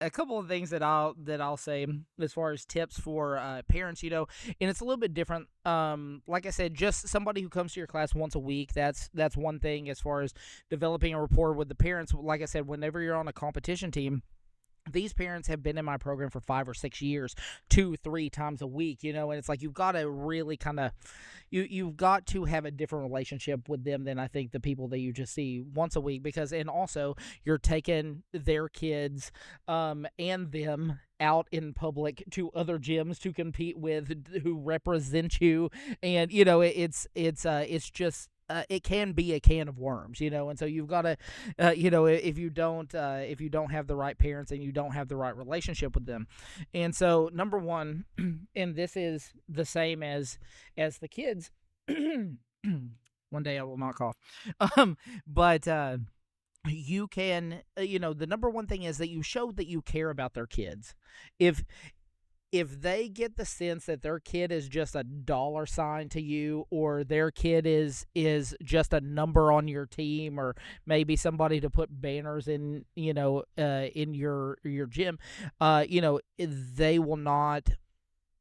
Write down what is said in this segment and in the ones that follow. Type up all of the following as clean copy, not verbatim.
a couple of things that I'll say as far as tips for parents, and it's a little bit different. Like I said, just somebody who comes to your class once a week. That's one thing as far as developing a rapport with the parents. Like I said, whenever you're on a competition team, these parents have been in my program for 5 or 6 years, 2, 3 times a week, and it's like you've got to really kind of, you've got to have a different relationship with them than I think the people that you just see once a week, and also you're taking their kids, and them out in public to other gyms to compete with who represent you, and it's just it can be a can of worms, and so you've got to, if you don't have the right parents and you don't have the right relationship with them, and so number one, and this is the same as the kids. One day I will not cough, but you can, the number one thing is that you show that you care about their kids. If they get the sense that their kid is just a dollar sign to you, or their kid is just a number on your team, or maybe somebody to put banners in, in your gym, they will not,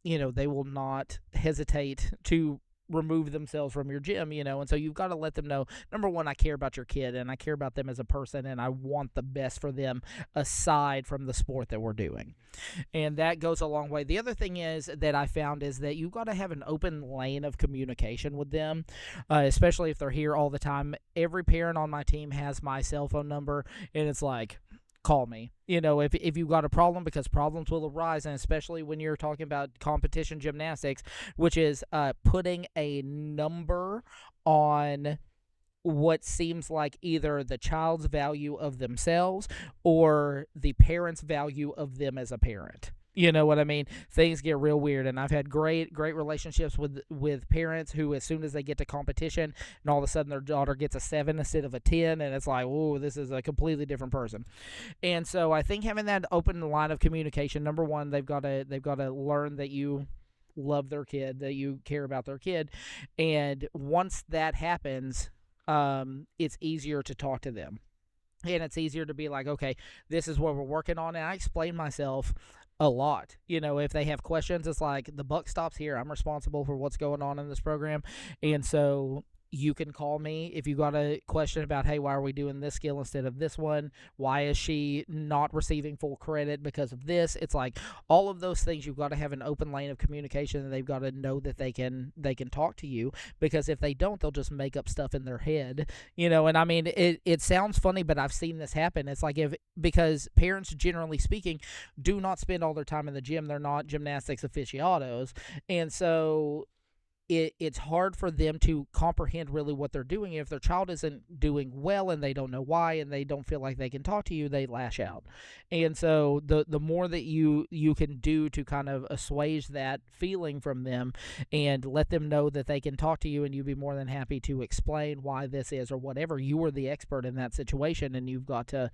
they will not hesitate to remove themselves from your gym, and so you've got to let them know, number one, I care about your kid and I care about them as a person and I want the best for them aside from the sport that we're doing. And that goes a long way. The other thing is that I found is that you've got to have an open lane of communication with them, especially if they're here all the time. Every parent on my team has my cell phone number, and it's like, call me, if you've got a problem, because problems will arise, and especially when you're talking about competition gymnastics, which is putting a number on what seems like either the child's value of themselves or the parent's value of them as a parent. You know what I mean? Things get real weird, and I've had great relationships with parents who, as soon as they get to competition, and all of a sudden their daughter gets a 7 instead of a 10, and it's like, whoa, this is a completely different person. And so I think having that open line of communication, number one, they've got to learn that you love their kid, that you care about their kid, and once that happens, it's easier to talk to them. And it's easier to be like, okay, this is what we're working on. And I explain myself a lot. If they have questions, it's like, the buck stops here. I'm responsible for what's going on in this program. And so you can call me if you got a question about, hey, why are we doing this skill instead of this one? Why is she not receiving full credit because of this? It's like all of those things. You've got to have an open lane of communication, and they've got to know that they can talk to you, because if they don't, they'll just make up stuff in their head, and I mean, it sounds funny, but I've seen this happen. It's like, because parents, generally speaking, do not spend all their time in the gym. They're not gymnastics aficionados, and so it's hard for them to comprehend really what they're doing. If their child isn't doing well and they don't know why, and they don't feel like they can talk to you, they lash out. And so the more that you can do to kind of assuage that feeling from them and let them know that they can talk to you, and you'd be more than happy to explain why this is or whatever. You are the expert in that situation, and they've got to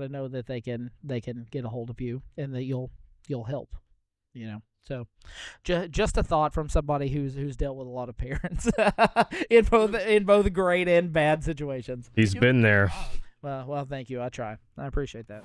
know that they can get a hold of you, and that you'll help. So just a thought from somebody who's dealt with a lot of parents in both great and bad situations. He's been there. Well, thank you. I try. I appreciate that.